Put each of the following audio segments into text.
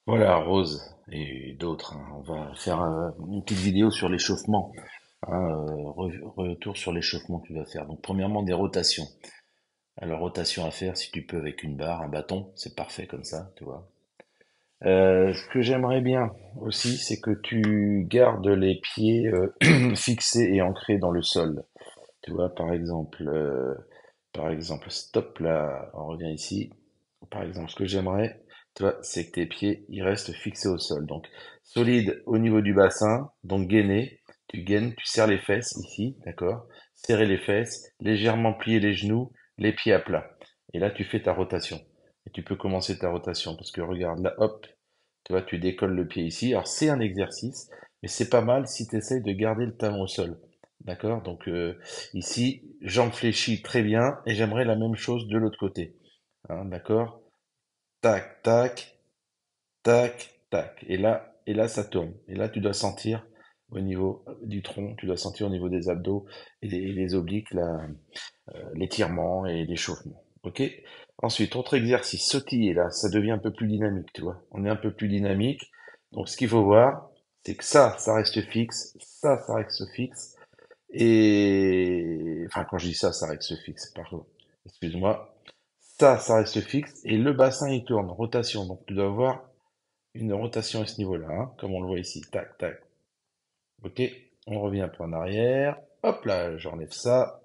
Voilà, Rose et d'autres, hein. On va faire une petite vidéo sur l'échauffement, hein, retour sur l'échauffement que tu vas faire. Donc, premièrement, des rotations. Alors, rotation à faire, si tu peux, avec une barre, un bâton, c'est parfait comme ça, tu vois. Ce que j'aimerais bien aussi, c'est que tu gardes les pieds fixés et ancrés dans le sol. Tu vois, par exemple, stop là, on revient ici. Par exemple, ce que j'aimerais, tu vois, c'est que tes pieds, ils restent fixés au sol. Donc, solide au niveau du bassin, donc gainé. Tu gaines, tu serres les fesses ici, d'accord? Serrer les fesses, légèrement plier les genoux, les pieds à plat. Et là, tu fais ta rotation. Et tu peux commencer ta rotation parce que regarde là, hop, tu vois, tu décolles le pied ici. Alors, c'est un exercice, mais c'est pas mal si tu essayes de garder le talon au sol. D'accord? Donc, ici, jambes fléchies, très bien. Et j'aimerais la même chose de l'autre côté. Hein, d'accord? Tac, tac, tac, tac. Et là, ça tourne. Et là, tu dois sentir au niveau du tronc, tu dois sentir au niveau des abdos et les obliques, là, l'étirement et l'échauffement. Ok? Ensuite, autre exercice, sautiller, là, ça devient un peu plus dynamique, tu vois. On est un peu plus dynamique. Donc, ce qu'il faut voir, c'est que ça reste fixe, ça reste fixe. Et, enfin, quand je dis ça, ça reste fixe, pardon. Excuse-moi. Ça reste fixe. Et le bassin, il tourne, rotation. Donc, tu dois avoir une rotation à ce niveau-là, hein, comme on le voit ici. Tac, tac. Ok. On revient un peu en arrière. Hop là, j'enlève ça.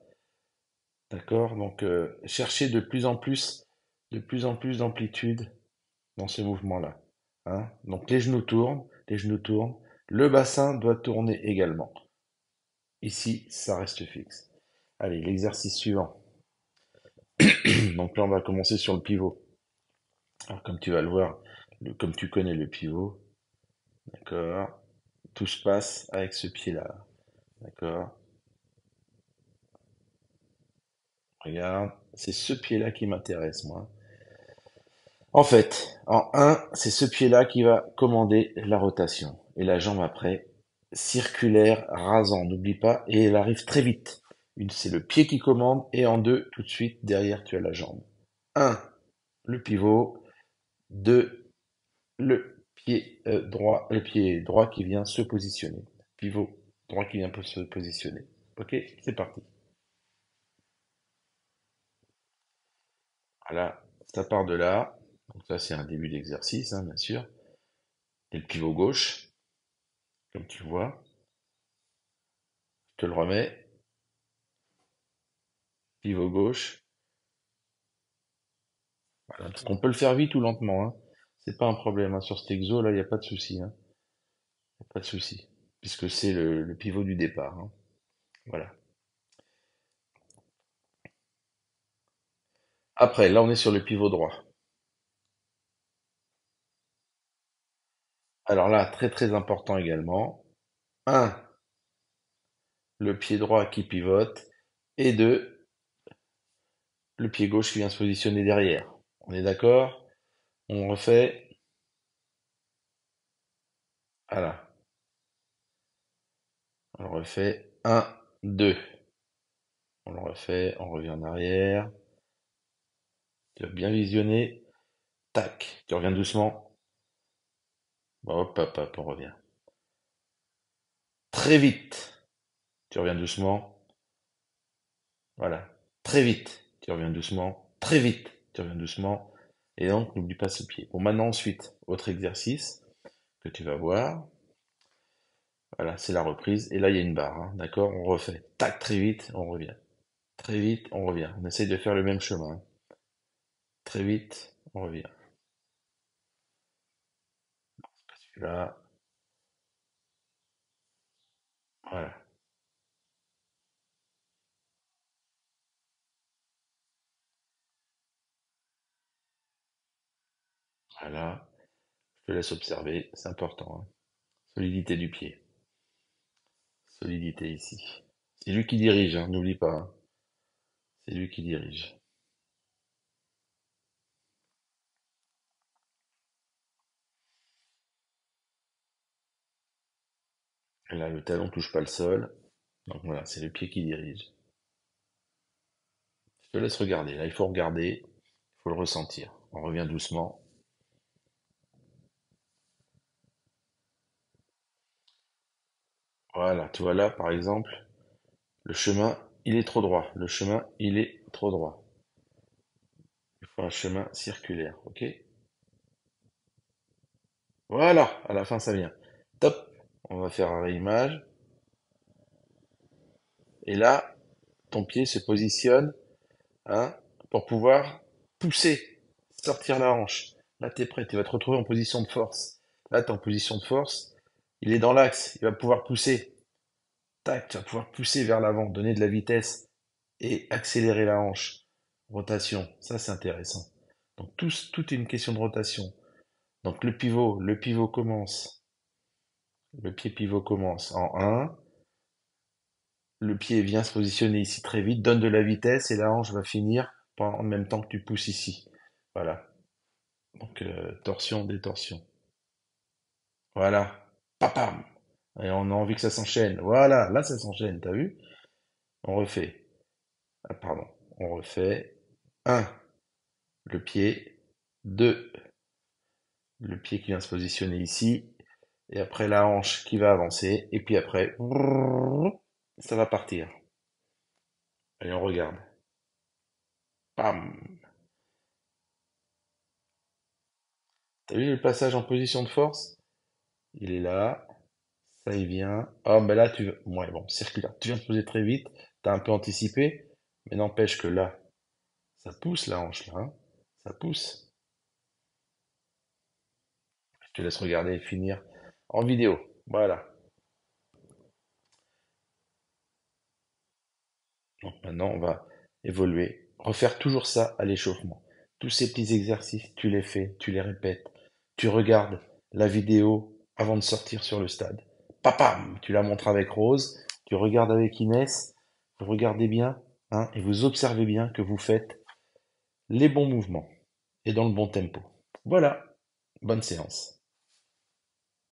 D'accord? Donc, cherchez de plus en plus d'amplitude dans ce mouvement-là. Hein? Donc, les genoux tournent. Le bassin doit tourner également. Ici, ça reste fixe. Allez, l'exercice suivant. Donc là, on va commencer sur le pivot. Alors, comme tu vas le voir, comme tu connais le pivot, d'accord, tout se passe avec ce pied-là, d'accord. Regarde, c'est ce pied-là qui m'intéresse, moi. En fait, en un, c'est ce pied-là qui va commander la rotation. Et la jambe après, circulaire, rasant, n'oublie pas, et elle arrive très vite. Une, c'est le pied qui commande, et en deux, tout de suite, derrière, tu as la jambe. Un, le pivot. Deux, le pied droit qui vient se positionner. Pivot droit qui vient pour se positionner. Ok, c'est parti. Voilà, ça part de là. Donc ça, c'est un début d'exercice, hein, bien sûr. Et le pivot gauche, comme tu vois, je te le remets. Pivot gauche. Voilà. Parce qu'on peut le faire vite ou lentement, hein. C'est pas un problème, hein. Sur cet exo, là, il n'y a pas de souci, hein. Y a pas de souci. Puisque c'est le pivot du départ, hein. Voilà. Après, là, on est sur le pivot droit. Alors là, très très important également. Un, le pied droit qui pivote. Et deux, le pied gauche qui vient se positionner derrière. On est d'accord? On refait. Voilà. On le refait. Un, deux. On le refait. On revient en arrière. Tu vas bien visionner. Tac. Tu reviens doucement. Hop, hop, hop, on revient. Très vite. Tu reviens doucement. Voilà. Très vite. Tu reviens doucement. Très vite. Tu reviens doucement. Et donc, n'oublie pas ce pied. Bon, maintenant, ensuite, autre exercice que tu vas voir. Voilà, c'est la reprise. Et là, il y a une barre, hein, d'accord? On refait. Tac, très vite, on revient. Très vite, on revient. On essaye de faire le même chemin, hein. Très vite, on revient. Celui-là, voilà. Voilà. Je te laisse observer, c'est important, hein. Solidité du pied. Solidité ici. C'est lui qui dirige, hein, n'oublie pas, hein. C'est lui qui dirige. Et là, le talon touche pas le sol. Donc voilà, c'est le pied qui dirige. Je te laisse regarder. Là, il faut regarder, il faut le ressentir. On revient doucement. Voilà, tu vois là, par exemple, le chemin, il est trop droit. Le chemin, il est trop droit. Il faut un chemin circulaire, ok? Voilà, à la fin, ça vient. Top. On va faire un réimage. Et là, ton pied se positionne, hein, pour pouvoir pousser, sortir la hanche. Là, tu es prêt, tu vas te retrouver en position de force. Là, tu es en position de force. Il est dans l'axe, il va pouvoir pousser. Tac, tu vas pouvoir pousser vers l'avant, donner de la vitesse et accélérer la hanche. Rotation, ça c'est intéressant. Donc tout est une question de rotation. Donc le pivot commence. Le pied pivot commence en 1. Le pied vient se positionner ici très vite, donne de la vitesse et la hanche va finir en même temps que tu pousses ici. Voilà. Donc torsion, détorsion. Voilà. Papam. Et on a envie que ça s'enchaîne. Voilà, là ça s'enchaîne, t'as vu? On refait. Ah, pardon. On refait. Un, le pied. 2, le pied qui vient se positionner ici. Et après la hanche qui va avancer. Et puis après, ça va partir. Allez, on regarde. Pam. T'as vu le passage en position de force? Il est là. Ça y vient. Ah, mais là, ouais, bon, circulaire. Tu viens de poser très vite. T'as un peu anticipé. Mais n'empêche que là, ça pousse la hanche, là, hein. Ça pousse. Je te laisse regarder et finir en vidéo. Voilà. Donc maintenant, on va évoluer. Refaire toujours ça à l'échauffement. Tous ces petits exercices, tu les fais, tu les répètes. Tu regardes la vidéo avant de sortir sur le stade. Papam, tu la montres avec Rose. Tu regardes avec Inès. Vous regardez bien, hein, et vous observez bien que vous faites les bons mouvements et dans le bon tempo. Voilà. Bonne séance.